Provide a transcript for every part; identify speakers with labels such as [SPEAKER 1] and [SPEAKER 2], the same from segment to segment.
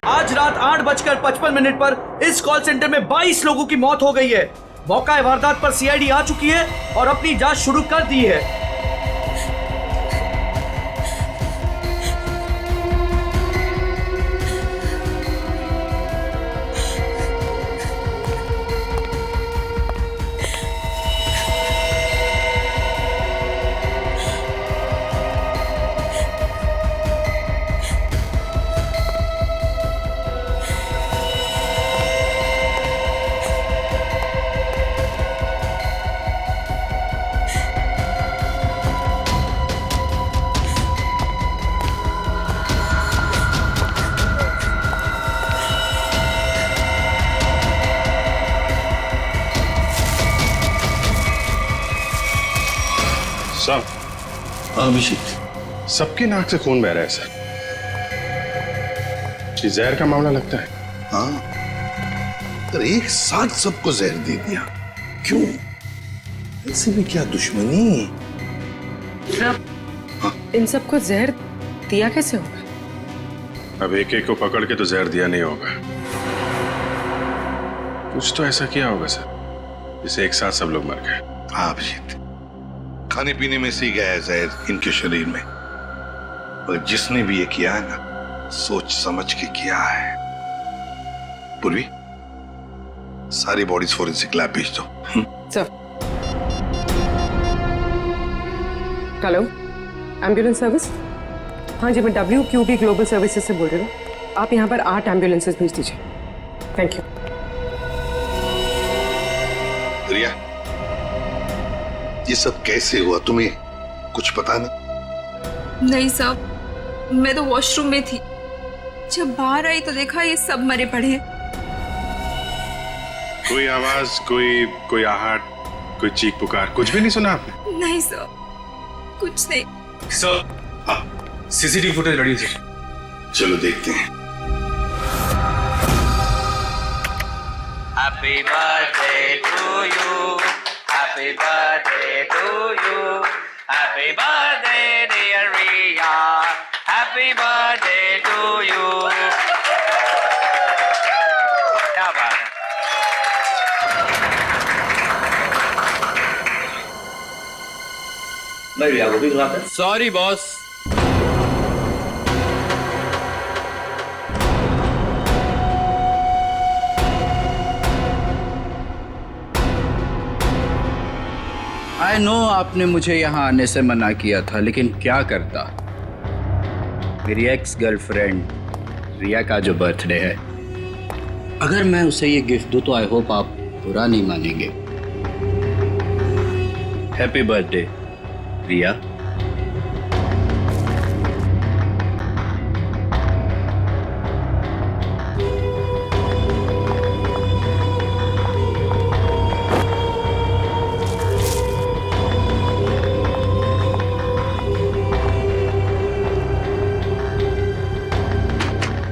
[SPEAKER 1] आज रात 8:55 पर इस कॉल सेंटर में 22 लोगों की मौत हो गई है। मौका वारदात पर सीआईडी आ चुकी है और अपनी जांच शुरू कर दी है।
[SPEAKER 2] अभिषेक,
[SPEAKER 3] सबकी नाक से खून बह रहा है सर। ये जहर का मामला लगता है।
[SPEAKER 2] हाँ, तो एक साथ सबको जहर दे दिया, क्यों? ऐसे भी क्या दुश्मनी?
[SPEAKER 4] इन सबको जहर दिया कैसे होगा?
[SPEAKER 3] अब एक एक को पकड़ के तो जहर दिया नहीं होगा। कुछ तो ऐसा किया होगा सर, जिससे एक साथ सब लोग मर गए।
[SPEAKER 2] हाँ अभिषेक, खाने पीने में से गया है जहर इनके शरीर में। और जिसने भी ये किया है ना, सोच समझ के किया है। पूर्वी, सारी बॉडीज फोरेंसिक लैब भेज दो।
[SPEAKER 4] सर। Hello, ambulance service? हाँ जी, मैं WQB ग्लोबल सर्विसेज से बोल रही हूँ। आप यहाँ पर 8 एम्बुलेंसेज भेज दीजिए। Thank you.
[SPEAKER 2] रिया, ये सब कैसे हुआ, तुम्हें कुछ पता नहीं?
[SPEAKER 5] नहीं साहब, मैं तो वॉशरूम में थी। जब बाहर आई तो देखा ये सब मरे पड़े हैं।
[SPEAKER 3] कोई आवाज, कोई आहट, कोई चीख पुकार, कुछ भी नहीं सुना आपने?
[SPEAKER 5] नहीं सर, कुछ नहीं।
[SPEAKER 6] सर, हाँ, सीसीटीवी फुटेज रेडी है।
[SPEAKER 2] चलो देखते हैं।
[SPEAKER 7] Happy birthday to you. Happy birthday to you. Happy birthday dear Riya. Happy birthday to you. क्या बात है?
[SPEAKER 1] नहीं रिया, वो भी गलत है।
[SPEAKER 6] Sorry boss.
[SPEAKER 8] आई नो आपने मुझे यहाँ आने से मना किया था, लेकिन क्या करता। मेरी एक्स गर्लफ्रेंड रिया का जो बर्थडे है, अगर मैं उसे ये गिफ्ट दूँ तो आई होप आप बुरा नहीं मानेंगे। हैप्पी बर्थडे रिया।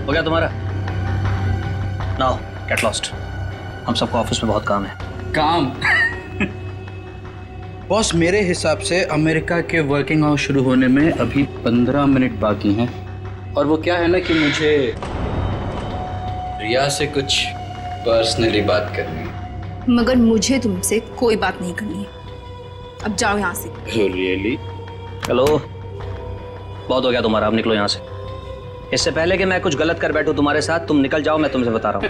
[SPEAKER 7] हो गया तुम्हारा? Now get lost. हम सबको ऑफिस में बहुत काम है।
[SPEAKER 8] काम? बॉस, मेरे हिसाब से अमेरिका के वर्किंग आवर्स शुरू होने में अभी 15 मिनट बाकी हैं। और वो क्या है ना कि मुझे रिया से कुछ पर्सनली बात करनी है।
[SPEAKER 5] मगर मुझे तुमसे कोई बात नहीं करनी है। अब जाओ यहाँ से।
[SPEAKER 8] रियली?
[SPEAKER 7] हेलो, बहुत हो गया तुम्हारा, अब निकलो यहाँ से। इससे पहले कि मैं कुछ गलत कर बैठूं तुम्हारे साथ, तुम निकल जाओ, मैं तुमसे बता रहा हूँ।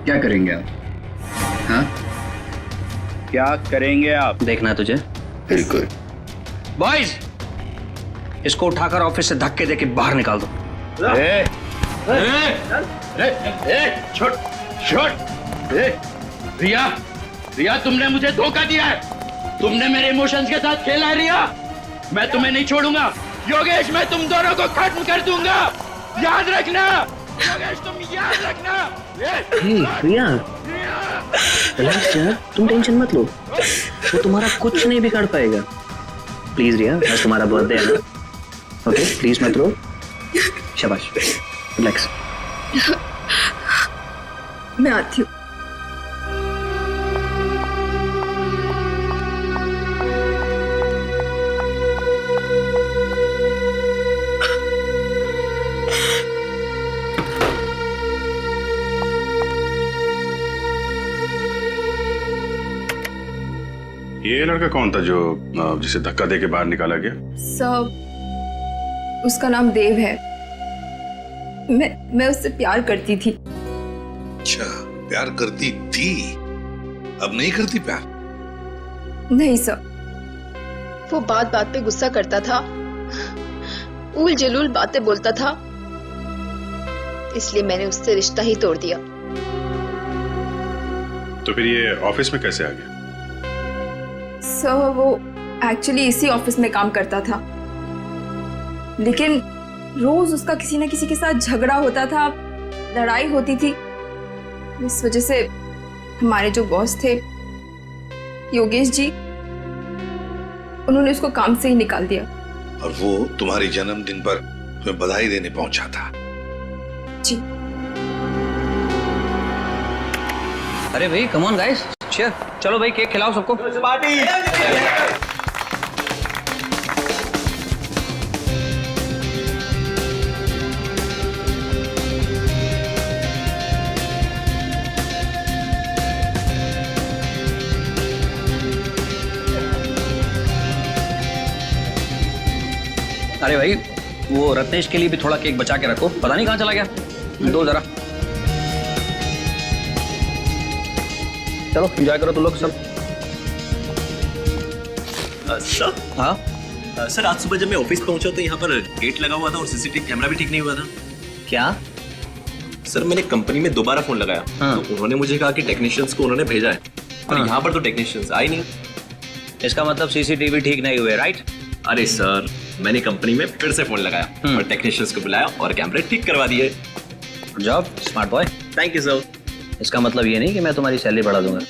[SPEAKER 8] क्या करेंगे आप? हाँ, क्या करेंगे आप?
[SPEAKER 7] देखना है तुझे?
[SPEAKER 8] बिल्कुल।
[SPEAKER 7] बॉयज, इसको उठाकर ऑफिस से धक्के देके बाहर निकाल दो।
[SPEAKER 8] रिया, रिया तुमने मुझे धोखा दिया है। तुमने मेरे इमोशंस के साथ खेला है रिया। मैं तुम्हें नहीं छोड़ूंगा। योगेश, मैं तुम दोनों को खत्म कर दूंगा, याद रखना। योगेश, तुम याद रखना।
[SPEAKER 7] रिया, रिलैक्स यार, तुम टेंशन मत लो, वो तुम्हारा कुछ नहीं बिगाड़ पाएगा। प्लीज रिया, आज तुम्हारा बर्थडे है ना, ओके? प्लीज मत रो। शाबाश, रिलैक्स।
[SPEAKER 5] मैं आती हूँ।
[SPEAKER 3] लड़का कौन था जो जिसे धक्का दे के बाहर निकाला गया?
[SPEAKER 5] सब उसका नाम देव है। मैं उससे प्यार करती थी।
[SPEAKER 2] अच्छा, प्यार करती थी, अब नहीं करती प्यार?
[SPEAKER 5] नहीं सर।
[SPEAKER 9] वो बात बात पे गुस्सा करता था, उल जलूल बातें बोलता था, इसलिए मैंने उससे रिश्ता ही तोड़ दिया।
[SPEAKER 3] तो फिर ये ऑफिस में कैसे आ गया?
[SPEAKER 5] सर वो एक्चुअली इसी ऑफिस में काम करता था, लेकिन रोज उसका किसी न किसी के साथ झगड़ा होता था, लड़ाई होती थी। इस वजह से हमारे जो बॉस थे योगेश जी, उन्होंने उसको काम से ही निकाल दिया।
[SPEAKER 2] और वो तुम्हारे जन्मदिन पर तुम्हें बधाई देने पहुंचा था?
[SPEAKER 5] जी।
[SPEAKER 7] अरे भाई कम ऑन गाइस, चीयर, चलो भाई केक खिलाओ सबको। अरे भाई वो रत्नेश के लिए भी थोड़ा केक बचा के रखो, पता नहीं कहाँ चला गया। दो जरा, चलो एंजॉय करो तुम लोग सब।
[SPEAKER 10] सर,
[SPEAKER 7] हाँ
[SPEAKER 10] सर आज सुबह जब मैं ऑफिस पहुंचा तो यहाँ पर गेट लगा हुआ था और सीसीटीवी कैमरा भी ठीक नहीं हुआ था।
[SPEAKER 7] क्या?
[SPEAKER 10] सर मैंने कंपनी में दोबारा फोन लगाया,
[SPEAKER 7] हाँ।
[SPEAKER 10] तो उन्होंने मुझे कहा कि टेक्नीशियंस को उन्होंने भेजा है, और
[SPEAKER 7] हाँ।
[SPEAKER 10] यहाँ पर तो टेक्नीशियंस आए नहीं।
[SPEAKER 7] इसका मतलब सीसीटीवी ठीक नहीं हुए, राइट?
[SPEAKER 10] अरे सर मैंने कंपनी में फिर से फोन लगाया और टेक्नीशियंस को बुलाया और कैमरे ठीक करवा दिए।
[SPEAKER 7] Good job smart boy.
[SPEAKER 10] Thank you sir.
[SPEAKER 7] इसका मतलब ये नहीं कि मैं तुम्हारी सैलरी बढ़ा दूंगा।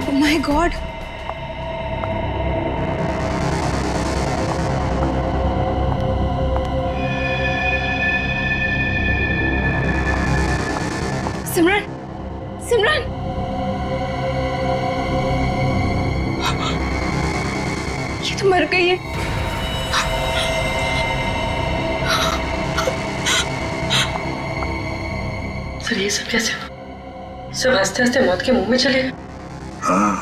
[SPEAKER 5] Oh my God! सिमरन, सिमरन! ये तो मर गई है।
[SPEAKER 4] सर ये सब कैसे हुआ? सब हंसते हंसते मौत के मुंह में चले गए।
[SPEAKER 2] हाँ,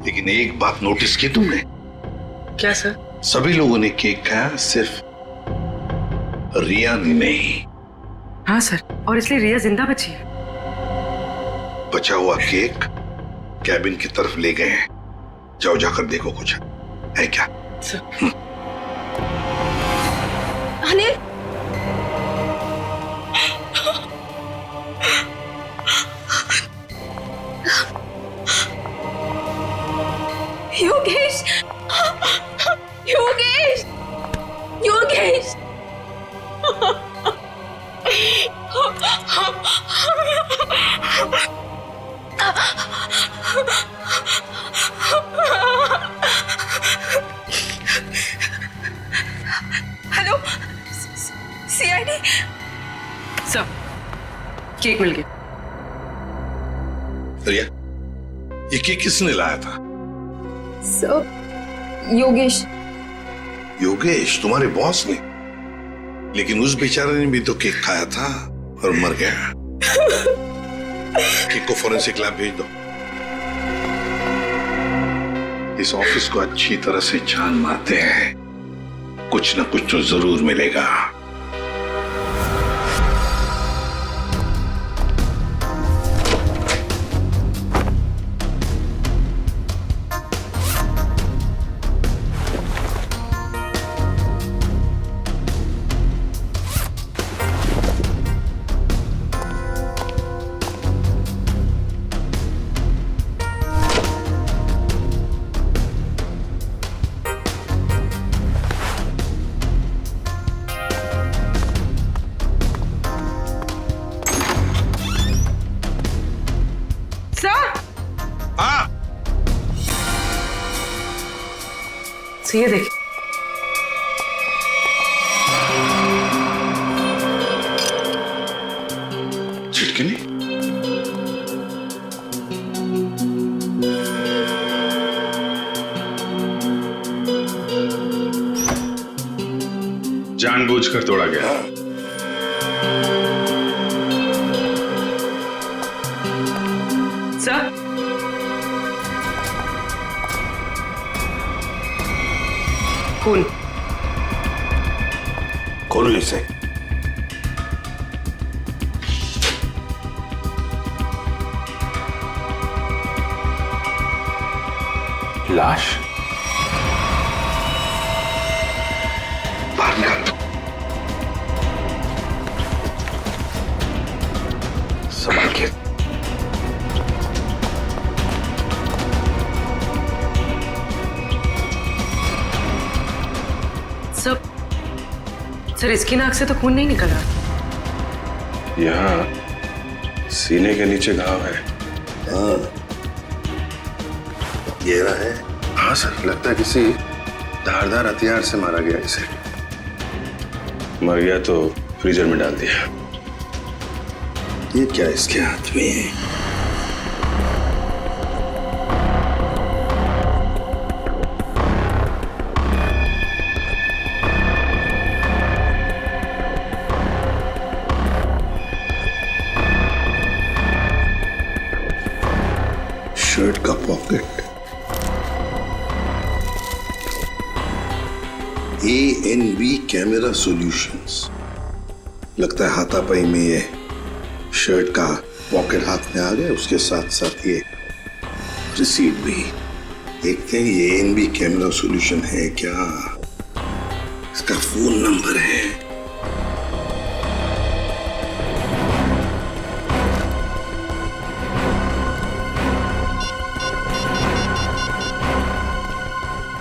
[SPEAKER 2] लेकिन एक बात नोटिस की तुमने?
[SPEAKER 4] क्या सर?
[SPEAKER 2] सभी लोगों ने केक खाया, सिर्फ रिया ने नहीं।
[SPEAKER 4] हाँ सर, और इसलिए रिया जिंदा बची है।
[SPEAKER 2] बचा हुआ केक कैबिन की तरफ ले गए हैं, जाओ जाकर देखो कुछ है क्या।
[SPEAKER 5] Anil, Yogesh, Yogesh, Yogesh! Hello, CID
[SPEAKER 4] sir, cake मिल गया।
[SPEAKER 2] रिया, ये केक किसने लाया था?
[SPEAKER 5] सर योगेश।
[SPEAKER 2] योगेश, तुम्हारे बॉस ने? लेकिन उस बेचारे ने भी तो केक खाया था और मर गया। केक को फॉरेंसिक लैब भेज दो। इस ऑफिस को अच्छी तरह से जान मारते हैं, कुछ ना कुछ तो जरूर मिलेगा।
[SPEAKER 4] ये देखिए,
[SPEAKER 2] छिटकिनी?
[SPEAKER 3] जानबूझकर तोड़ा गया।
[SPEAKER 4] सर खून।
[SPEAKER 2] खोलो इसे। लाश बाहर निकाल। संभाल के।
[SPEAKER 4] सर इसकी नाक से तो खून नहीं निकल रहा।
[SPEAKER 3] यहाँ सीने के नीचे घाव है।
[SPEAKER 2] हाँ, ये रहा है।
[SPEAKER 3] हाँ सर, लगता है किसी धारदार हथियार से मारा गया इसे। मर गया तो फ्रीजर में डाल दिया।
[SPEAKER 2] ये क्या इसके हाथ में है? शर्ट का पॉकेट। ANB camera solutions. लगता है हाथापाई में ये शर्ट का पॉकेट हाथ में आ गया, उसके साथ साथ ये रिसीट भी। देखते हैं ये ANB कैमरा सॉल्यूशन है क्या, इसका फोन नंबर है।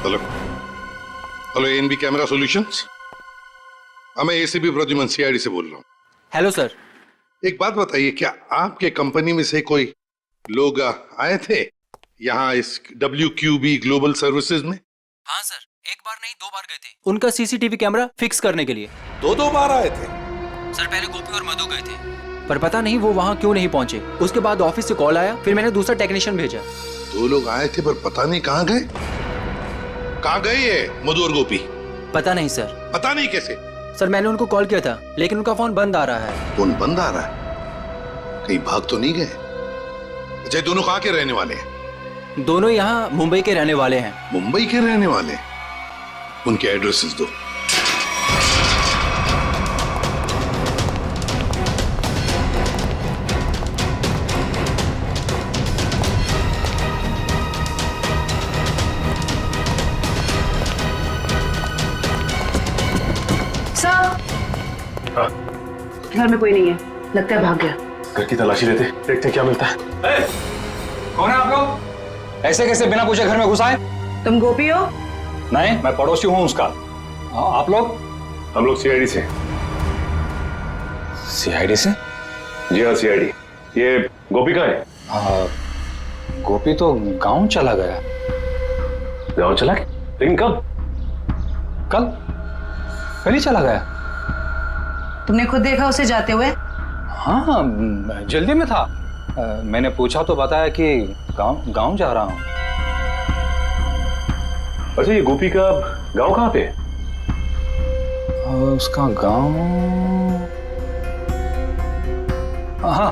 [SPEAKER 2] Hello hello, ANB camera solutions. मैं ACP प्रद्युमन CID से बोल रहा हूँ।
[SPEAKER 6] Hello sir.
[SPEAKER 2] एक बात बताइए, क्या आपके कंपनी में से कोई लोग आए थे यहाँ इस WQB ग्लोबल सर्विसेज में?
[SPEAKER 6] हाँ सर, एक बार नहीं 2 बार गए थे उनका CCTV कैमरा फिक्स करने के लिए।
[SPEAKER 2] दो बार आए थे?
[SPEAKER 6] सर पहले गोपी और मधु गए थे, पर पता नहीं वो वहाँ क्यों नहीं पहुंचे। उसके बाद ऑफिस से कॉल आया, फिर मैंने दूसरा टेक्नीशियन भेजा।
[SPEAKER 2] 2 लोग आए थे पर पता नहीं कहाँ गए। कहाँ गए ये मधु और गोपी?
[SPEAKER 6] पता नहीं सर।
[SPEAKER 2] पता नहीं कैसे?
[SPEAKER 6] सर मैंने उनको कॉल किया था, लेकिन उनका फोन बंद आ रहा है।
[SPEAKER 2] फोन बंद आ रहा है? कहीं भाग तो नहीं गए? अच्छा, दोनों कहाँ के रहने वाले हैं?
[SPEAKER 6] दोनों यहाँ मुंबई के रहने वाले हैं।
[SPEAKER 2] मुंबई के रहने वाले? उनके एड्रेसेस दो।
[SPEAKER 4] घर में कोई नहीं है, लगता है भाग गया।
[SPEAKER 3] घर की तलाशी लेते, देखते क्या मिलता है।
[SPEAKER 11] कौन है आप लोग? ऐसे कैसे बिना पूछे घर में घुस आए?
[SPEAKER 4] तुम गोपी हो?
[SPEAKER 11] नहीं, मैं पड़ोसी हूँ उसका। आप लोग?
[SPEAKER 3] हम लोग CID से।
[SPEAKER 11] CID से?
[SPEAKER 3] जी हाँ, CID। ये गोपी कहाँ है?
[SPEAKER 11] गोपी तो गांव चला गया।
[SPEAKER 3] गाँव चला गया? लेकिन कब?
[SPEAKER 11] कल ही चला गया।
[SPEAKER 4] तुमने खुद देखा उसे जाते हुए?
[SPEAKER 11] हाँ, जल्दी में था। मैंने पूछा तो बताया कि गांव जा रहा हूँ।
[SPEAKER 3] अच्छा, ये गोपी का गांव कहाँ पे?
[SPEAKER 11] उसका गांव, हाँ,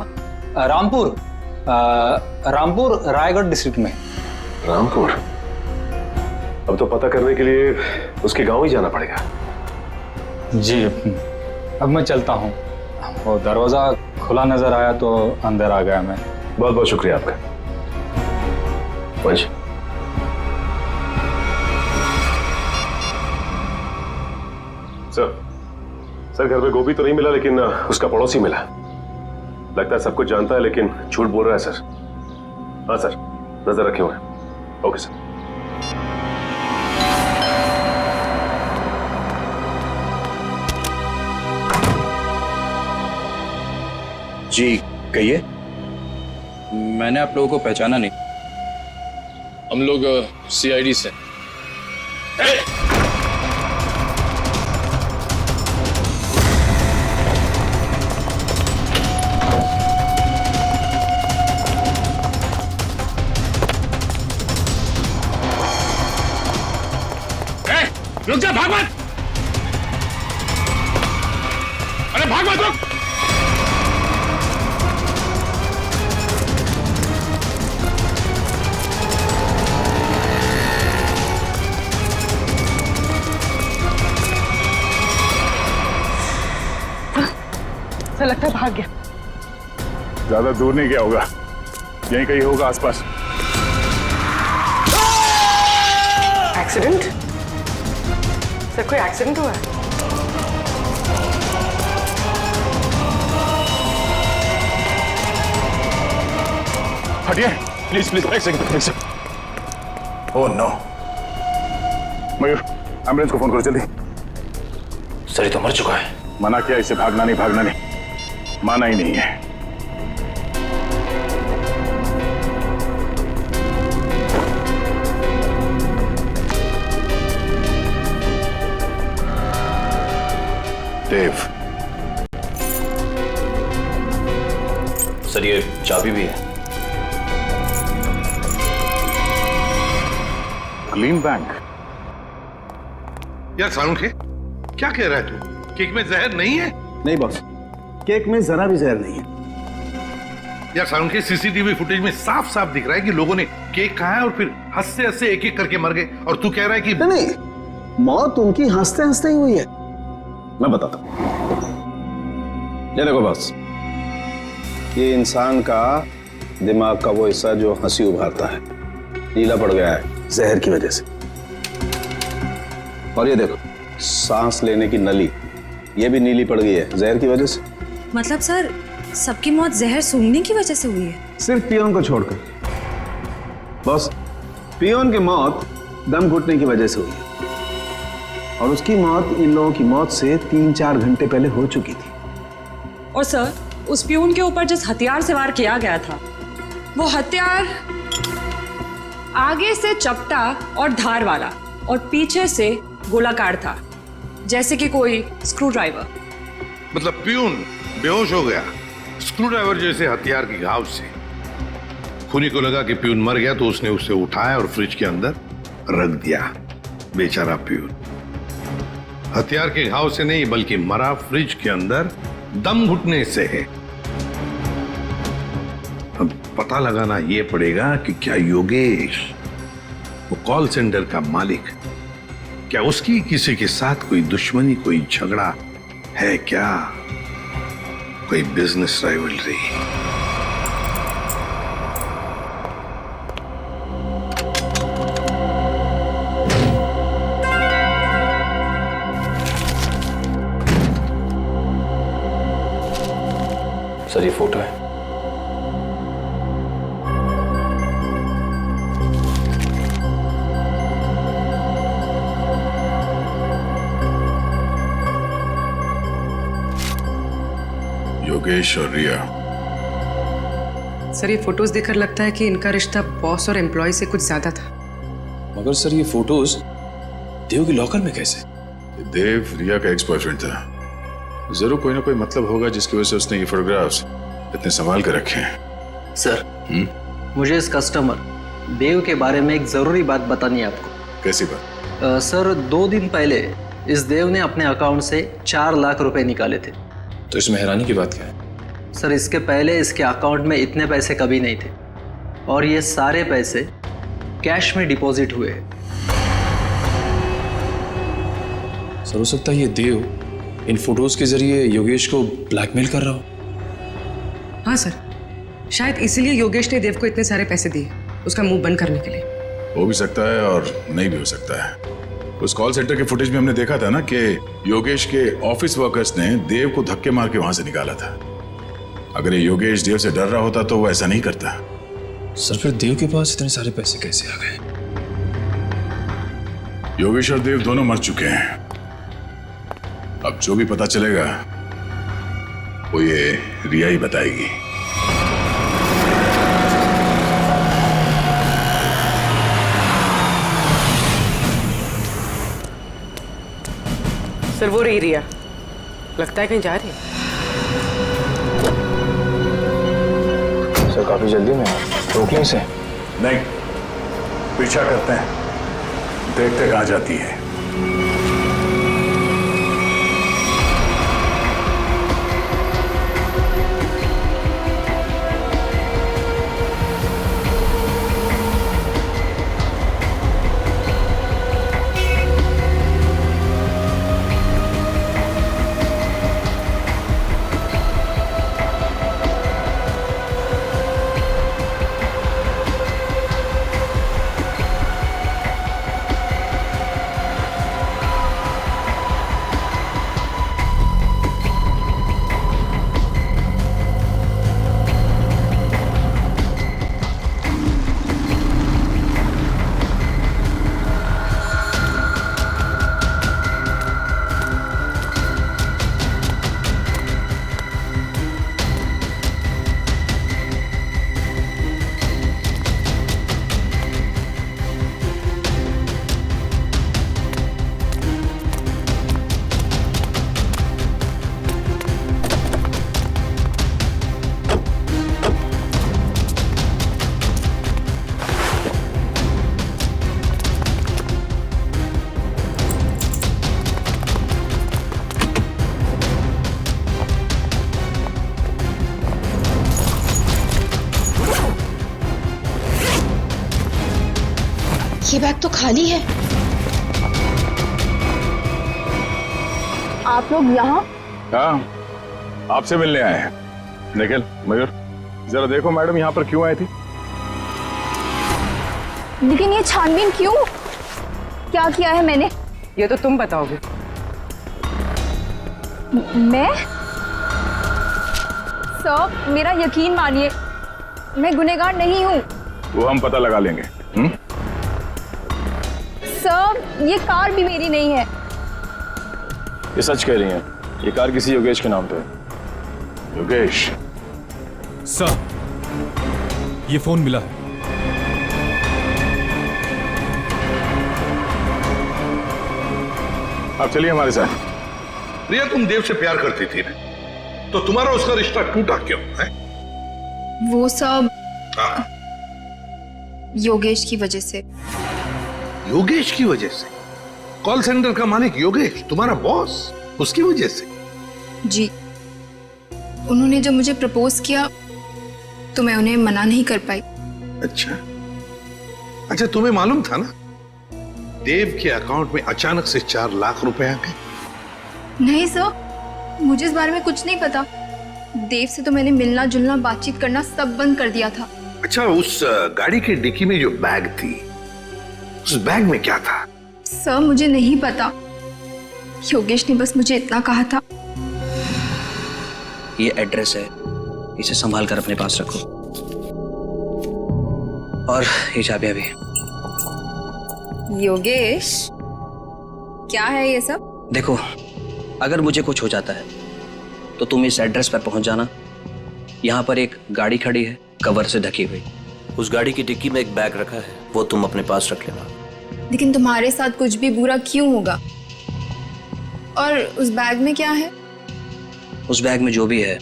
[SPEAKER 11] रामपुर रायगढ़ डिस्ट्रिक्ट में।
[SPEAKER 3] रामपुर? अब तो पता करने के लिए उसके गांव ही जाना पड़ेगा।
[SPEAKER 11] जी, अब मैं चलता हूँ। वो दरवाजा खुला नजर आया तो अंदर आ गया मैं।
[SPEAKER 3] बहुत बहुत शुक्रिया आपका। वंश, सर घर में गोपी तो नहीं मिला, लेकिन उसका पड़ोसी मिला। लगता है सब कुछ जानता है लेकिन झूठ बोल रहा है सर। हाँ सर, नजर रखे हुए हैं। Okay sir.
[SPEAKER 8] जी कहिए। मैंने आप लोगों को पहचाना नहीं।
[SPEAKER 6] हम लोग CID से।
[SPEAKER 4] भाग गया।
[SPEAKER 3] ज्यादा दूर नहीं गया होगा, यहीं कहीं होगा आसपास।
[SPEAKER 4] एक्सीडेंट? सर कोई एक्सीडेंट हुआ है?
[SPEAKER 3] हटिए प्लीज प्लीज, एक second. Oh no. Mayur, ambulance को फोन करो जल्दी।
[SPEAKER 11] सर ये तो मर चुका है।
[SPEAKER 3] मना किया इसे, भागना नहीं, माना ही नहीं है। देव,
[SPEAKER 11] सर ये चाबी भी है।
[SPEAKER 3] Gleam bank.
[SPEAKER 2] यार सालुंखे, क्या कह रहा है तू? केक में जहर नहीं है?
[SPEAKER 12] नहीं बॉस, केक में जरा भी जहर नहीं है।
[SPEAKER 2] यार सालुंखे, सीसीटीवी फुटेज में साफ साफ दिख रहा है कि लोगों ने केक खाया और फिर हंसते हंसते एक एक करके मर गए, और तू कह रहा है कि
[SPEAKER 12] नहीं, मौत उनकी हंसते हंसते ही हुई है। मैं बताता हूं। ये देखो बॉस, ये इंसान का दिमाग का वो हिस्सा जो हंसी उभारता है नीला पड़ गया है जहर की वजह से। और ये देखो, सांस लेने की नली ये भी नीली पड़ गई है जहर की वजह से।
[SPEAKER 13] मतलब सर सबकी मौत जहर सूंघने की वजह से हुई है?
[SPEAKER 12] सिर्फ पियोन को छोड़कर। बॉस, पियोन की मौत दम घुटने की वजह से हुई है, और उसकी मौत इन लोगों की मौत से 3-4 घंटे पहले हो चुकी थी।
[SPEAKER 13] और सर उस पियून के ऊपर जिस हथियार से वार किया गया था, वो हथियार आगे से चपटा और धार वाला और पीछे से गोलाकार था, जैसे कि कोई स्क्रू ड्राइवर।
[SPEAKER 2] मतलब प्यून बेहोश हो गया स्क्रू ड्राइवर जैसे हथियार के घाव से। खूनी को लगा कि प्यून मर गया तो उसने उसे उठाया और फ्रिज के अंदर रख दिया। बेचारा प्यून हथियार के घाव से नहीं बल्कि मरा फ्रिज के अंदर दम घुटने से है। अब पता लगाना यह पड़ेगा कि क्या योगेश, वो कॉल सेंटर का मालिक, क्या उसकी किसी के साथ कोई दुश्मनी, कोई झगड़ा है क्या, कोई बिजनेस राइवलरी?
[SPEAKER 11] सर ये फोटो है।
[SPEAKER 2] योगेश और रिया।
[SPEAKER 4] सर ये फोटोज देखकर लगता है कि इनका रिश्ता बॉस और एम्प्लॉय से कुछ ज्यादा था।
[SPEAKER 3] मगर सर ये फोटोज देव के लॉकर में कैसे? देव रिया का एक्स बॉयफ्रेंड था। जरूर कोई ना कोई मतलब होगा जिसकी वजह से उसने ये फोटोग्राफ्स इतने संभाल कर रखे हैं।
[SPEAKER 7] सर मुझे इस कस्टमर देव के बारे में एक जरूरी बात बतानी है आपको।
[SPEAKER 3] कैसी बात?
[SPEAKER 7] सर 2 दिन पहले इस देव ने अपने अकाउंट से 4 लाख रुपए निकाले थे।
[SPEAKER 3] तो इसमें हैरानी की बात क्या है?
[SPEAKER 7] सर इसके पहले इसके अकाउंट में इतने पैसे कभी नहीं थे, और ये सारे पैसे कैश में डिपॉजिट हुए।
[SPEAKER 3] सर हो सकता है ये देव इन फोटोज के जरिए योगेश को ब्लैकमेल कर रहा हो।
[SPEAKER 4] हाँ सर, शायद इसीलिए योगेश ने देव को इतने सारे पैसे दिए, उसका मुंह बंद करने के लिए।
[SPEAKER 3] हो भी सकता है और नहीं भी हो सकता है। उस कॉल सेंटर के फुटेज में हमने देखा था ना कि योगेश के ऑफिस वर्कर्स ने देव को धक्के मार के वहां से निकाला था। अगर ये योगेश देव से डर रहा होता तो वो ऐसा नहीं करता। सर फिर देव के पास इतने सारे पैसे कैसे आ गए? योगेश और देव दोनों मर चुके हैं। अब जो भी पता चलेगा वो ये रिया ही बताएगी।
[SPEAKER 4] सर वो रही रिया, लगता है कहीं जा रही है।
[SPEAKER 11] सर काफी जल्दी में रोक लें इसे।
[SPEAKER 3] नहीं, पीछा करते हैं, देखते कहां जाती है।
[SPEAKER 9] ये बैग तो खाली है। आप लोग यहाँ?
[SPEAKER 3] हाँ, आपसे मिलने आए हैं। निखिल, मयूर, जरा देखो मैडम यहाँ पर क्यों आई थी?
[SPEAKER 5] लेकिन ये छानबीन क्यों? क्या किया है मैंने?
[SPEAKER 4] ये तो तुम बताओगे।
[SPEAKER 5] मैं? सर, मेरा यकीन मानिए, मैं गुनहगार नहीं हूँ।
[SPEAKER 3] वो हम पता लगा लेंगे।
[SPEAKER 5] सर, ये कार भी मेरी नहीं है।
[SPEAKER 12] ये सच कह रही हैं, ये कार किसी योगेश के नाम पे है।
[SPEAKER 3] योगेश?
[SPEAKER 14] सर, ये फोन मिला है।
[SPEAKER 3] आप चलिए हमारे साथ।
[SPEAKER 2] रिया, तुम देव से प्यार करती थी ना, तो तुम्हारा उसका रिश्ता टूटा क्यों है?
[SPEAKER 5] वो सब योगेश की वजह से।
[SPEAKER 2] योगेश की वजह से? कॉल सेंटर का मालिक योगेश, तुम्हारा बॉस, उसकी वजह से?
[SPEAKER 5] जी, उन्होंने जब मुझे प्रपोज किया तो मैं उन्हें मना नहीं कर पाई।
[SPEAKER 2] अच्छा, तुम्हें मालूम था ना देव के अकाउंट में अचानक से 4 लाख रुपए आ गए?
[SPEAKER 5] नहीं सर, मुझे इस बारे में कुछ नहीं पता। देव से तो मैंने मिलना जुलना बातचीत करना सब बंद कर दिया था।
[SPEAKER 2] अच्छा, उस गाड़ी के डिक्की में जो बैग थी, उस बैग में क्या था?
[SPEAKER 5] सर, मुझे नहीं पता। योगेश ने बस मुझे इतना कहा था।
[SPEAKER 7] ये एड्रेस है, इसे संभाल कर अपने पास रखो। और ये चाबियां भी।
[SPEAKER 5] योगेश, क्या है ये सब?
[SPEAKER 7] देखो, अगर मुझे कुछ हो जाता है तो तुम इस एड्रेस पर पहुंच जाना। यहाँ पर एक गाड़ी खड़ी है, कवर से ढकी हुई।
[SPEAKER 15] उस गाड़ी की डिक्की में एक बैग रखा है, वो तुम अपने पास रख लेना।
[SPEAKER 5] लेकिन तुम्हारे साथ कुछ भी बुरा क्यों होगा? और उस बैग में क्या है?
[SPEAKER 7] उस बैग में जो भी है,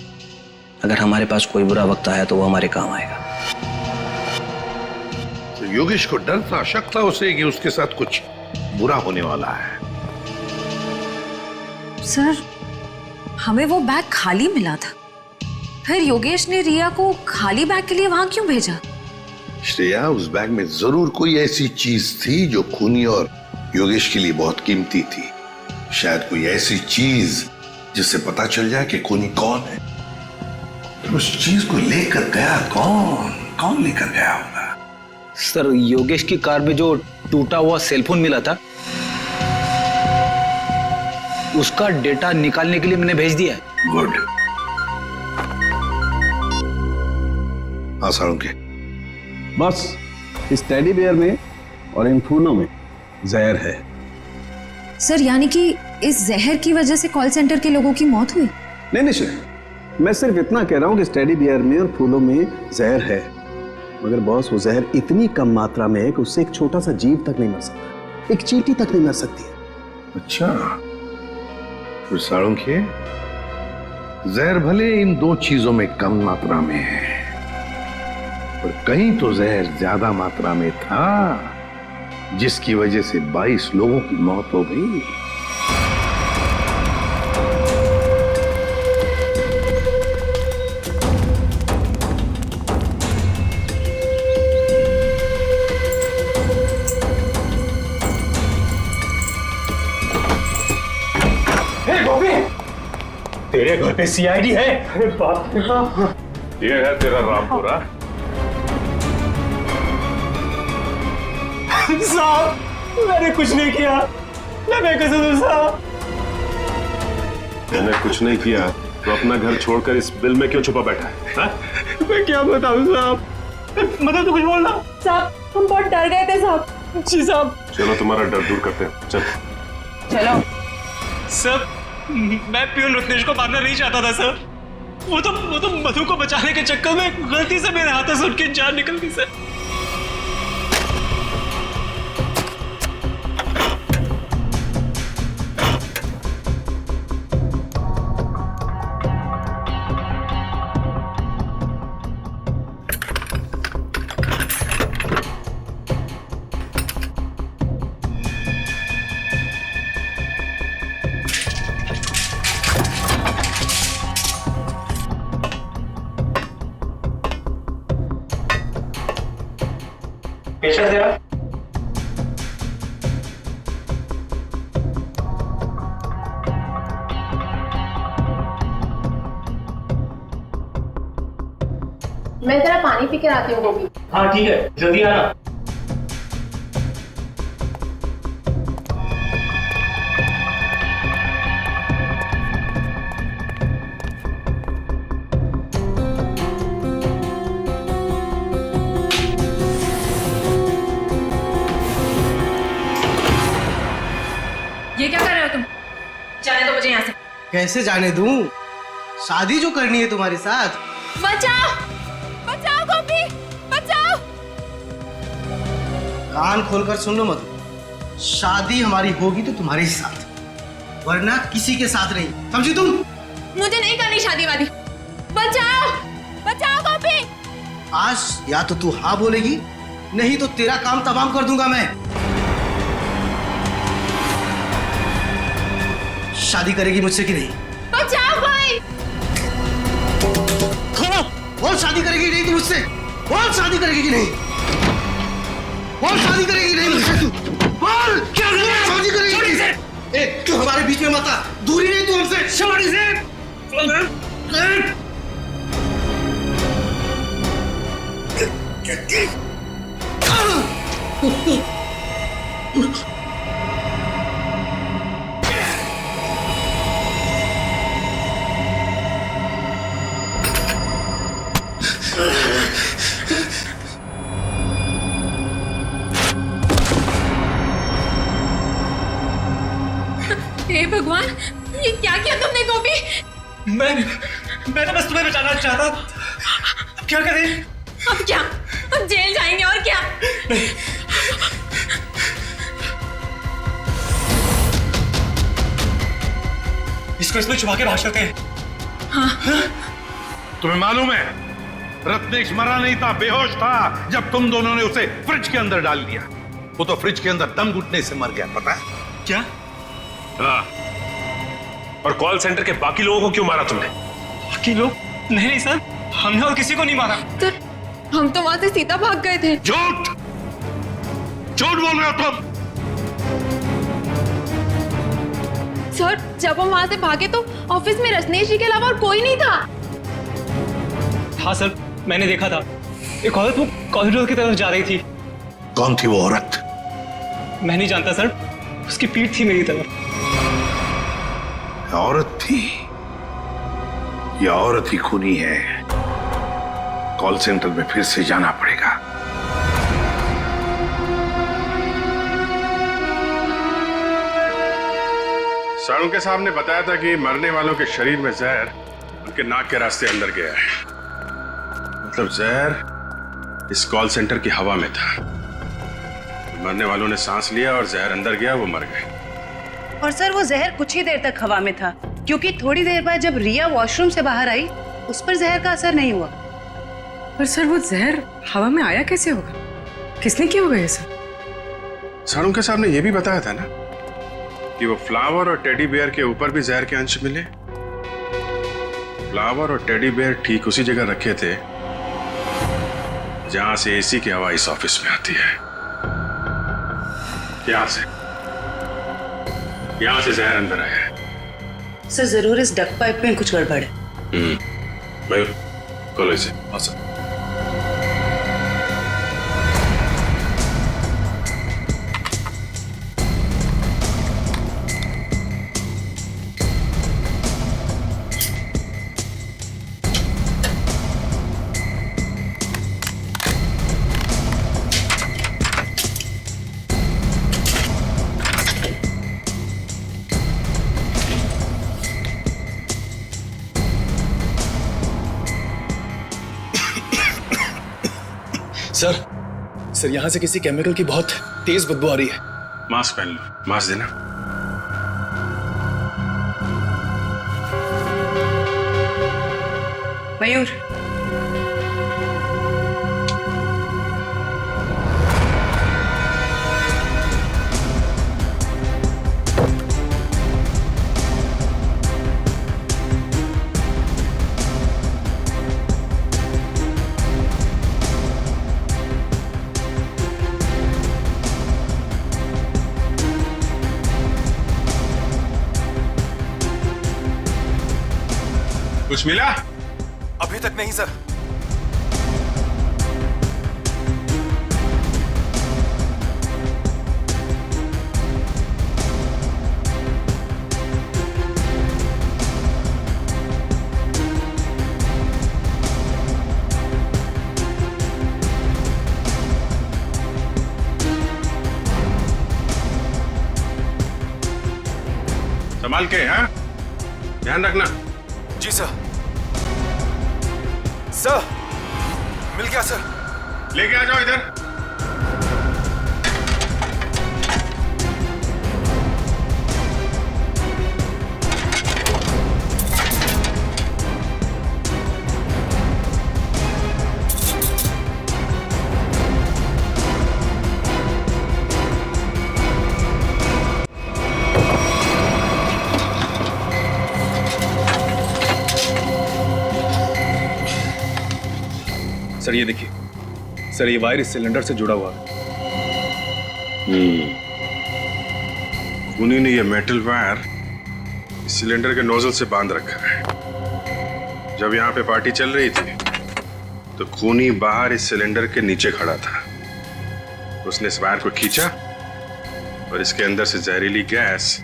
[SPEAKER 7] अगर हमारे पास कोई बुरा वक्त आया तो वो हमारे काम आएगा।
[SPEAKER 2] तो योगेश को डर था, शक था उसे कि उसके साथ कुछ बुरा होने वाला है।
[SPEAKER 13] सर, हमें वो बैग खाली मिला था, फिर योगेश ने रिया को खाली बैग के लिए वहां क्यों भेजा?
[SPEAKER 2] श्रेया, उस बैग में जरूर कोई ऐसी चीज थी जो खूनी और योगेश के लिए बहुत कीमती थी। शायद कोई ऐसी चीज जिससे पता चल जाए कि खूनी कौन है। तो उस चीज को लेकर गया कौन लेकर गया होगा?
[SPEAKER 6] सर, योगेश की कार में जो टूटा हुआ सेलफोन मिला था, उसका डेटा निकालने के लिए मैंने भेज दिया है।
[SPEAKER 2] गुड। हाँ साळुंखे,
[SPEAKER 12] बस इस टेडी बेयर में और इन फूलों में जहर है।
[SPEAKER 13] सर, यानी कि इस जहर की वजह से कॉल सेंटर के लोगों की मौत हुई?
[SPEAKER 12] नहीं निश्चय, मैं सिर्फ इतना कह रहा हूं कि इस टेडी बेयर में और फूलों में जहर है, मगर बॉस वो जहर इतनी कम मात्रा में है कि उससे एक छोटा सा जीव तक नहीं मर सकता, एक चींटी तक नहीं मर सकती है।
[SPEAKER 2] अच्छा, तो साळुंखे, जहर भले इन 2 चीजों में कम मात्रा में है, पर कहीं तो जहर ज्यादा मात्रा में था, जिसकी वजह से 22 लोगों की मौत हो गई।
[SPEAKER 11] तेरे घर पे सीआईडी है? अरे बाप रे बाप।
[SPEAKER 3] ये है तेरा रामपुरा।
[SPEAKER 11] साहब, मैंने कुछ नहीं किया, मैं कसम साहब।
[SPEAKER 12] मैंने कुछ नहीं किया तो अपना घर छोड़कर इस बिल में क्यों छुपा बैठा है? हा?
[SPEAKER 11] मैं क्या बताऊं साहब, मतलब तो कुछ बोलना।
[SPEAKER 5] साहब, हम बहुत डर गए थे साहब।
[SPEAKER 11] जी साहब।
[SPEAKER 12] चलो तुम्हारा डर दूर करते हैं, चल।
[SPEAKER 5] चलो।
[SPEAKER 11] सर, मैं प्योर रत्नेश को मारना नहीं चाहता था सर। वो तो मधु को बचाने के चक्कर में गलती से मेरे हाथों से उनकी जान निकल गई सर। पेशेंट जरा।
[SPEAKER 9] मैं जरा पानी पी कर आती हूँ गोभी।
[SPEAKER 11] हाँ ठीक है, जल्दी आना।
[SPEAKER 13] ये क्या कर रहे हो तुम? जाने दो मुझे यहाँ से।
[SPEAKER 16] कैसे जाने दूं? शादी जो करनी है तुम्हारे साथ।
[SPEAKER 5] बचाओ बचाओ गोपी बचाओ।
[SPEAKER 16] कान खोलकर सुन लो मधु, शादी हमारी होगी तो तुम्हारे साथ, वरना किसी के साथ नहीं, समझी तुम?
[SPEAKER 5] मुझे नहीं करनी शादी वादी। बचाओ बचाओ गोपी।
[SPEAKER 16] आज या तो तू हाँ बोलेगी, नहीं तो तेरा काम तमाम कर दूंगा मैं। शादी करेगी मुझसे कि नहीं?
[SPEAKER 5] बचाओ भाई।
[SPEAKER 16] बोल शादी करेगी नहीं तू मुझसे? बोल शादी करेगी कि नहीं? बोल शादी करेगी नहीं मुझसे तू? बोल क्या शादी करेगी? ए, तू हमारे बीच में मत आ, दूरी नहीं तू हमसे। शादी से
[SPEAKER 5] हे भगवान, ये क्या किया तुमने गोपी?
[SPEAKER 11] मैंने बस तुम्हें बचाना चाहता। अब क्या करें?
[SPEAKER 5] अब क्या? अब जेल जाएंगे और क्या?
[SPEAKER 11] इसको इसमें छुपा के भाग सकते हैं।
[SPEAKER 5] हाँ।
[SPEAKER 2] तुम्हें मालूम है रत्नेश मरा नहीं था, बेहोश था जब तुम दोनों ने उसे फ्रिज के अंदर डाल दिया। वो तो फ्रिज के अंदर दम घुटने से मर गया, पता है?
[SPEAKER 11] क्या?
[SPEAKER 17] हाँ। और कॉल सेंटर के बाकी लोगों को क्यों मारा तुमने?
[SPEAKER 11] बाकी लोग? नहीं सर, हमने और किसी को नहीं मारा।
[SPEAKER 5] सर, हम तो वहां से सीधा भाग गए थे।
[SPEAKER 2] झूठ झूठ बोल रहे हो तुम।
[SPEAKER 5] सर, जब हम वहां से भागे तो ऑफिस में रत्नेश जी के अलावा और कोई नहीं था।
[SPEAKER 11] हाँ सर, मैंने देखा था। एक औरत वो कॉरिडोर की तरफ जा रही थी।
[SPEAKER 2] कौन थी वो औरत?
[SPEAKER 11] मैं नहीं जानता सर, उसकी पीठ थी मेरी तरफ।
[SPEAKER 2] औरत थी? ये औरत ही खूनी है। कॉल सेंटर में फिर से जाना पड़ेगा।
[SPEAKER 17] सारुण के साहब ने बताया था कि मरने वालों के शरीर में जहर उनके नाक के रास्ते अंदर गया है। मतलब जहर इस कॉल सेंटर की हवा में था। मरने वालों ने सांस लिया और जहर अंदर गया, वो मर गए।
[SPEAKER 18] और सर, वो जहर कुछ ही देर तक हवा में था, क्योंकि थोड़ी देर बाद जब रिया वॉशरूम से बाहर आई उस पर जहर का असर नहीं हुआ।
[SPEAKER 4] पर सर, वो जहर हवा में आया कैसे होगा? किसने किया होगा ये सब?
[SPEAKER 17] सारुण के साहब ने यह भी बताया था ना कि वो फ्लावर और टेडी बेयर के ऊपर भी जहर के अंश मिले। फ्लावर और टेडी बेयर ठीक उसी जगह रखे थे जहां से एसी की हवा इस ऑफिस में आती है। यहां से जहर अंदर आया है।
[SPEAKER 18] सर, जरूर इस डक पाइप में कुछ गड़बड़ है।
[SPEAKER 17] मयूर, खोलो इसे। सर।
[SPEAKER 14] सर, यहाँ से किसी केमिकल की बहुत तेज बदबू आ रही है।
[SPEAKER 17] मास्क पहन लो। मास्क देना।
[SPEAKER 18] मयूर,
[SPEAKER 17] कुछ मिला?
[SPEAKER 14] अभी तक नहीं सर।
[SPEAKER 17] संभाल के, हाँ? ध्यान रखना।
[SPEAKER 14] जी सर। सर, मिल गया सर।
[SPEAKER 17] लेके आ जाओ इधर।
[SPEAKER 14] सर ये देखिए सर, ये वायर इस सिलेंडर से जुड़ा हुआ है।
[SPEAKER 17] खूनी ने ये मेटल वायर इस सिलेंडर के नोजल से बांध रखा है। जब यहाँ पे पार्टी चल रही थी तो खूनी बाहर इस सिलेंडर के नीचे खड़ा था। उसने इस वायर को खींचा और इसके अंदर से जहरीली गैस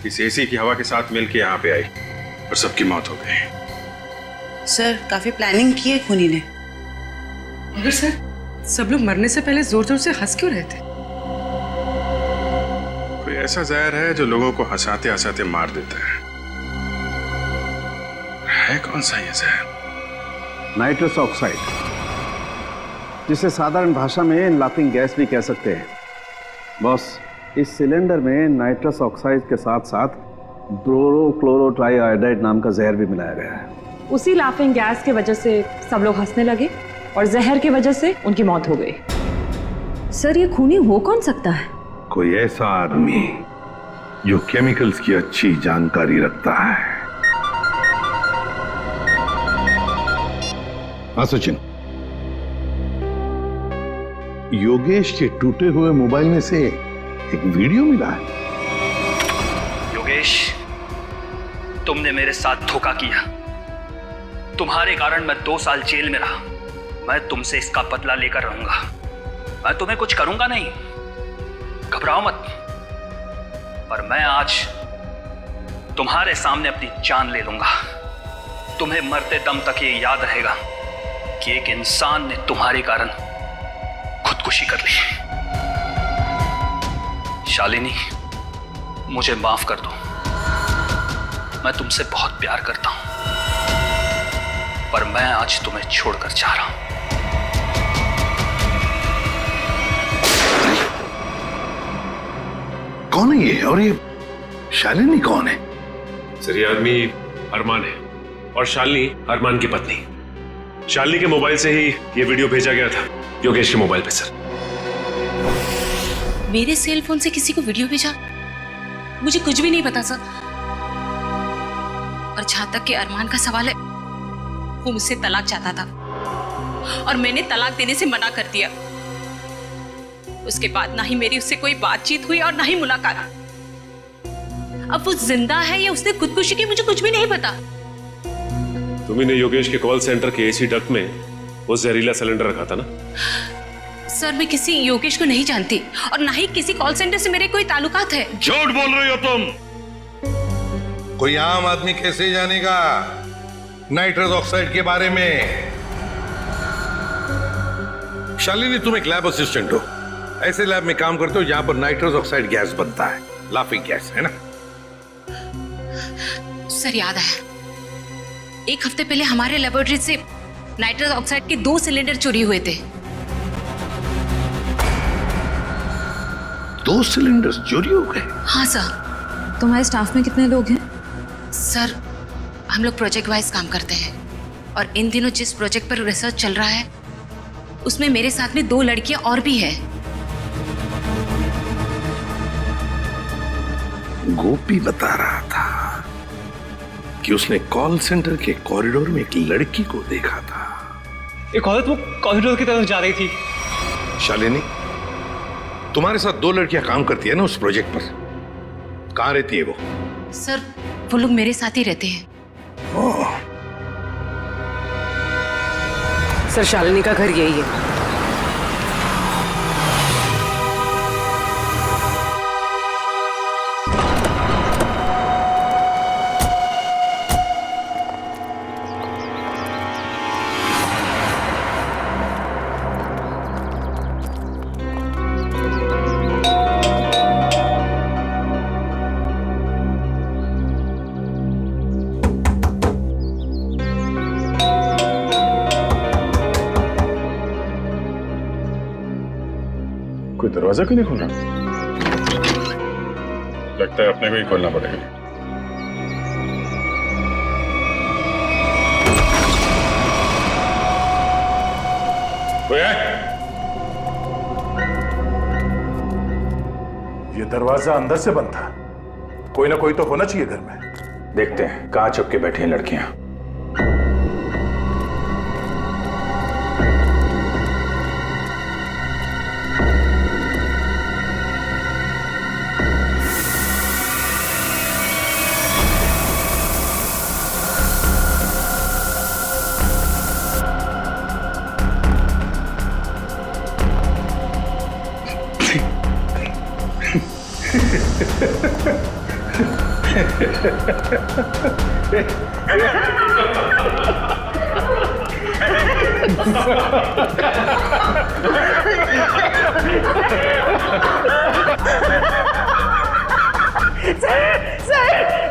[SPEAKER 17] इस एसी की हवा के साथ मिलकर यहाँ पे आई और सबकी मौत हो गई।
[SPEAKER 18] सर, काफी प्लानिंग की है खूनी ने।
[SPEAKER 4] मगर सर, सब लोग मरने से पहले जोर जोर से हंस क्यों रहे थे?
[SPEAKER 17] कोई ऐसा जहर है जो लोगों को हंसाते हंसाते मार देता है कौन सा ये जहर?
[SPEAKER 12] नाइट्रस ऑक्साइड, जिसे साधारण भाषा में लाफिंग गैस भी कह सकते हैं। बॉस, इस सिलेंडर में नाइट्रस ऑक्साइड के साथ साथ ब्रोरोक्लोरोट्राइआयोडाइड नाम का जहर भी मिलाया गया है।
[SPEAKER 19] उसी लाफिंग गैस की वजह से सब लोग हंसने लगे और जहर की वजह से उनकी मौत हो गई।
[SPEAKER 13] सर, ये खूनी हो कौन सकता है?
[SPEAKER 2] कोई ऐसा आदमी जो केमिकल्स की अच्छी जानकारी रखता है। हाँ सचिन, योगेश के टूटे हुए मोबाइल में से एक वीडियो मिला है।
[SPEAKER 1] योगेश, तुमने मेरे साथ धोखा किया। तुम्हारे कारण मैं 2 साल जेल में रहा। मैं तुमसे इसका बदला लेकर रहूंगा। मैं तुम्हें कुछ करूंगा नहीं, घबराओ मत। पर मैं आज तुम्हारे सामने अपनी जान ले लूंगा। तुम्हें मरते दम तक ये याद रहेगा कि एक इंसान ने तुम्हारे कारण खुदकुशी कर ली। शालिनी, मुझे माफ कर दो। मैं तुमसे बहुत प्यार करता हूं, पर मैं आज तुम्हें छोड़कर जा रहा हूं।
[SPEAKER 2] कौन है ये? और ये शालिनी कौन है?
[SPEAKER 17] सर, ये आदमी अरमान है और शालिनी अरमान की पत्नी। शालिनी के मोबाइल से ही ये वीडियो भेजा गया था योगेश के मोबाइल पे। सर,
[SPEAKER 13] मेरे सेल फोन से किसी को वीडियो भेजा? मुझे कुछ भी नहीं पता सर। और जहां तक कि अरमान का सवाल है, वो मुझसे तलाक चाहता था और मैंने तलाक देने से मना कर दिया। उसके बाद ना ही मेरी उससे कोई बातचीत हुई और ना ही मुलाकात। अब वो जिंदा है या उसने खुदकुशी की, मुझे कुछ भी नहीं पता।
[SPEAKER 17] तुमने योगेश के कॉल सेंटर के एसी डक्ट में वो जहरीला सिलेंडर रखा था ना?
[SPEAKER 13] सर, मैं किसी योगेश को नहीं जानती और ना ही किसी कॉल सेंटर से मेरे कोई ताल्लुकात है।
[SPEAKER 2] झूठ बोल रही हो तुम। कोई आम आदमी कैसे जानेगा नाइट्रस ऑक्साइड के बारे में? शालिनी, तुम एक लैब असिस्टेंट हो। ऐसे लैब में काम करते हो जहां पर नाइट्रस ऑक्साइड गैस बनता है, लाफिंग गैस, है ना?
[SPEAKER 13] सर, याद है, 1 हफ्ते पहले हमारे लेबोरेटरी से नाइट्रस ऑक्साइड के 2 सिलेंडर चोरी हुए थे।
[SPEAKER 2] 2 सिलेंडर्स चोरी हो गए?
[SPEAKER 13] हाँ सर।
[SPEAKER 19] तुम्हारे स्टाफ में कितने लोग हैं?
[SPEAKER 13] सर, हम लोग प्रोजेक्ट वाइज काम करते हैं और इन दिनों जिस प्रोजेक्ट पर रिसर्च चल रहा है उसमें मेरे साथ में 2 लड़कियां और भी है।
[SPEAKER 2] गोपी बता रहा था कि उसने कॉल सेंटर के कॉरिडोर में एक लड़की को देखा था।
[SPEAKER 11] एक औरत वो कॉरिडोर की तरफ जा रही थी।
[SPEAKER 2] शालिनी, तुम्हारे साथ 2 लड़कियां काम करती है ना उस प्रोजेक्ट पर? कहां रहती है वो?
[SPEAKER 13] सर, वो लोग मेरे साथ ही रहते हैं।
[SPEAKER 4] सर, शालिनी का घर यही है।
[SPEAKER 3] कोई दरवाजा क्यों नहीं खोल रहा? लगता है अपने को ही खोलना पड़ेगा। कोई है? ये दरवाजा अंदर से बंद था। कोई ना कोई तो होना चाहिए घर में। देखते हैं कहां छुप के बैठी हैं लड़कियां।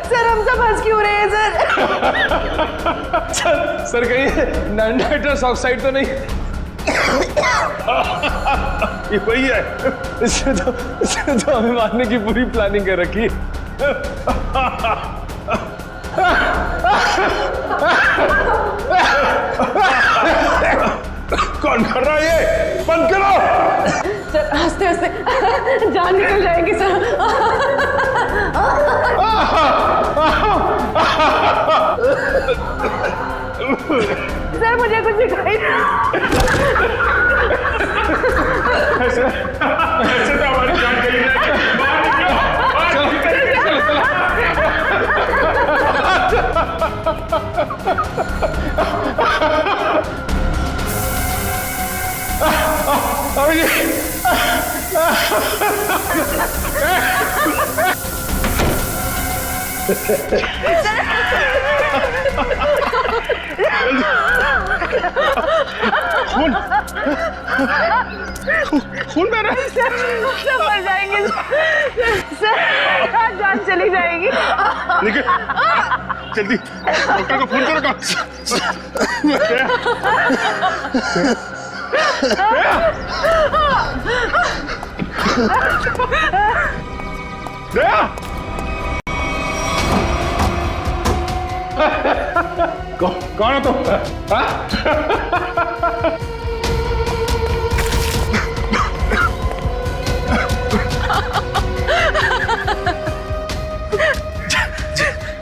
[SPEAKER 16] सर हम सब हंस क्यों रहे हैं सर कहीं नाइट्रस ऑक्साइड तो नहीं? ये वही है। इससे तो हमें मारने की पूरी प्लानिंग कर रखी है। कौन कर रहा है ये? बंद करो
[SPEAKER 4] सर। हंसते हंसते जान निकल जाएगी सर। सर मुझे कुछ दिखाई
[SPEAKER 16] ऐसे तो हमारी जान चली जाएगी। खून बह रहा है।
[SPEAKER 4] सब मर जाएंगे सर। जान चली जाएगी।
[SPEAKER 16] निकल जल्दी डॉक्टर को फोन करो। कौन हो तुम?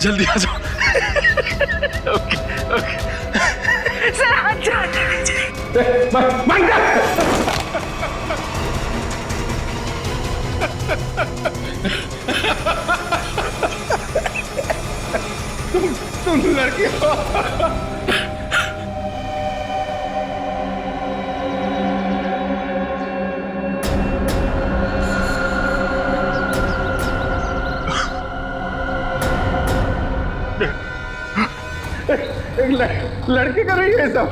[SPEAKER 16] जल्दी आ जाओ। ओके ओके
[SPEAKER 4] सर हाथ
[SPEAKER 16] तुम लड़की हो। एक लड़की कर रही है सब।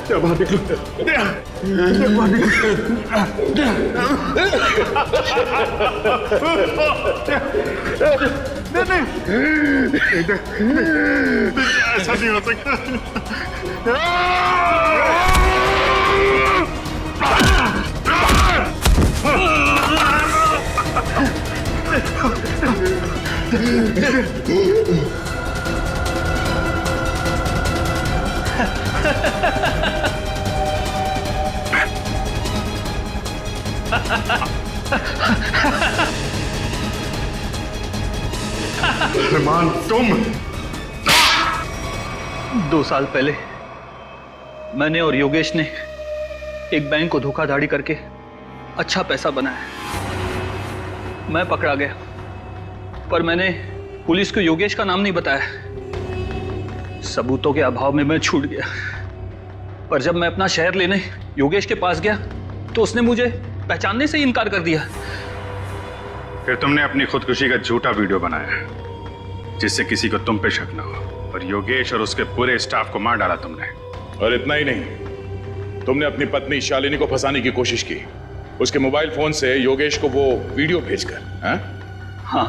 [SPEAKER 17] क्या बाहर ऐसा नहीं हो सकता। अरमान तुम
[SPEAKER 1] 2 साल पहले मैंने और योगेश ने एक बैंक को धोखाधड़ी करके अच्छा पैसा बनाया। मैं पकड़ा गया, पर मैंने पुलिस को योगेश का नाम नहीं बताया। सबूतों के अभाव में मैं छूट गया। पर जब मैं अपना शहर लेने योगेश के पास गया तो उसने मुझे पहचानने से ही इनकार कर दिया।
[SPEAKER 17] फिर तुमने अपनी खुदकुशी का झूठा वीडियो बनाया जिससे किसी को तुम पे शक न हो, और योगेश और उसके पूरे स्टाफ को मार डाला तुमने।
[SPEAKER 3] और इतना ही नहीं, तुमने अपनी पत्नी शालिनी को फंसाने की कोशिश की, उसके मोबाइल फोन से योगेश को वो वीडियो भेजकर।
[SPEAKER 1] हाँ,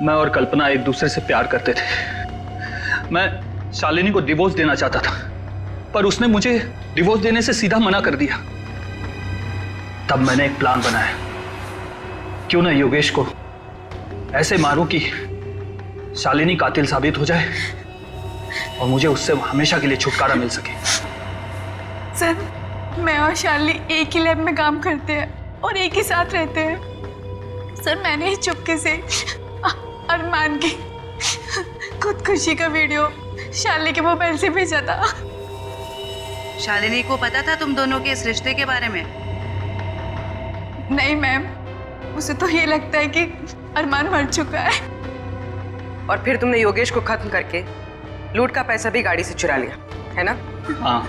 [SPEAKER 1] मैं और कल्पना एक दूसरे से प्यार करते थे। मैं शालिनी को डिवोर्स देना चाहता था, पर उसने मुझे डिवोर्स देने से सीधा मना कर दिया। तब मैंने एक प्लान बनाया, क्यों ना योगेश को ऐसे मारूं कि शालिनी कातिल साबित हो जाए और मुझे उससे हमेशा के लिए छुटकारा मिल सके।
[SPEAKER 5] सर, मैं और शालिनी एक ही लैब में काम करते हैं और एक ही साथ रहते हैं। सर, मैंने ही चुपके से अरमान की खुदकुशी का वीडियो शालिनी के मोबाइल से भेजा था।
[SPEAKER 18] शालिनी को पता था तुम दोनों के इस रिश्ते के बारे में?
[SPEAKER 5] नहीं मैम, उसे तो ये लगता है कि अरमान मर चुका है।
[SPEAKER 4] और फिर तुमने योगेश को खत्म करके लूट का पैसा भी गाड़ी से चुरा लिया, है ना?
[SPEAKER 1] हाँ,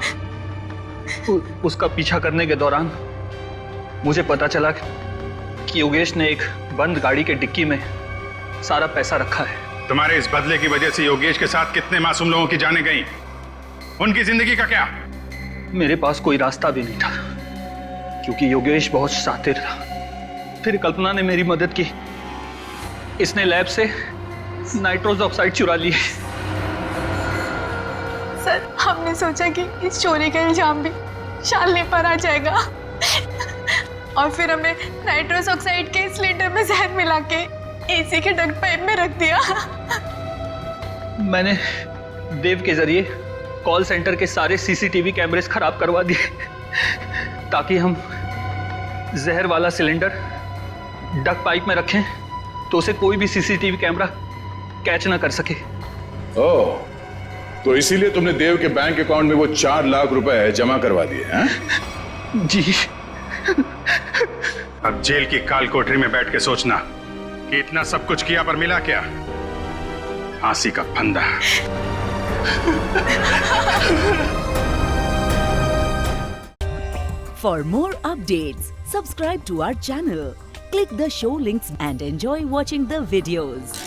[SPEAKER 1] उसका पीछा करने के दौरान मुझे पता चला कि योगेश ने एक बंद गाड़ी के डिक्की में सारा पैसा रखा है।
[SPEAKER 17] तुम्हारे इस बदले की वजह से योगेश के साथ कितने मासूम लोगों की जानें गई, उनकी जिंदगी का क्या?
[SPEAKER 1] मेरे पास कोई रास्ता भी नहीं था, क्योंकि योगेश बहुत शातिर था। फिर कल्पना ने मेरी मदद की। इसने लैब से नाइट्रोस ऑक्साइड चुरा लिए।
[SPEAKER 5] सर, हमने सोचा कि इस चोरी का इल्जाम भी शालिनी पर आ जाएगा और फिर हमने नाइट्रोस ऑक्साइड के सिलेंडर में जहर मिला के एसी के डग पाइप में रख दिया।
[SPEAKER 1] मैंने देव के जरिए कॉल सेंटर के सारे सीसीटीवी कैमरेस खराब करवा दिए ताकि हम जहर वाला सिलेंडर डग पाइप में रखें तो उसे कोई भी सीसीटीवी कैमरा कैच ना कर सके।
[SPEAKER 3] ओह, तो इसीलिए तुमने देव के बैंक अकाउंट में वो 4 लाख रुपए जमा करवा दिए हैं?
[SPEAKER 1] जी।
[SPEAKER 17] अब जेल की काल कोठरी में बैठ के सोचना कि इतना सब कुछ किया पर मिला क्या? फांसी का फंदा।
[SPEAKER 20] For more updates, subscribe to our channel, click the show links and enjoy watching the videos.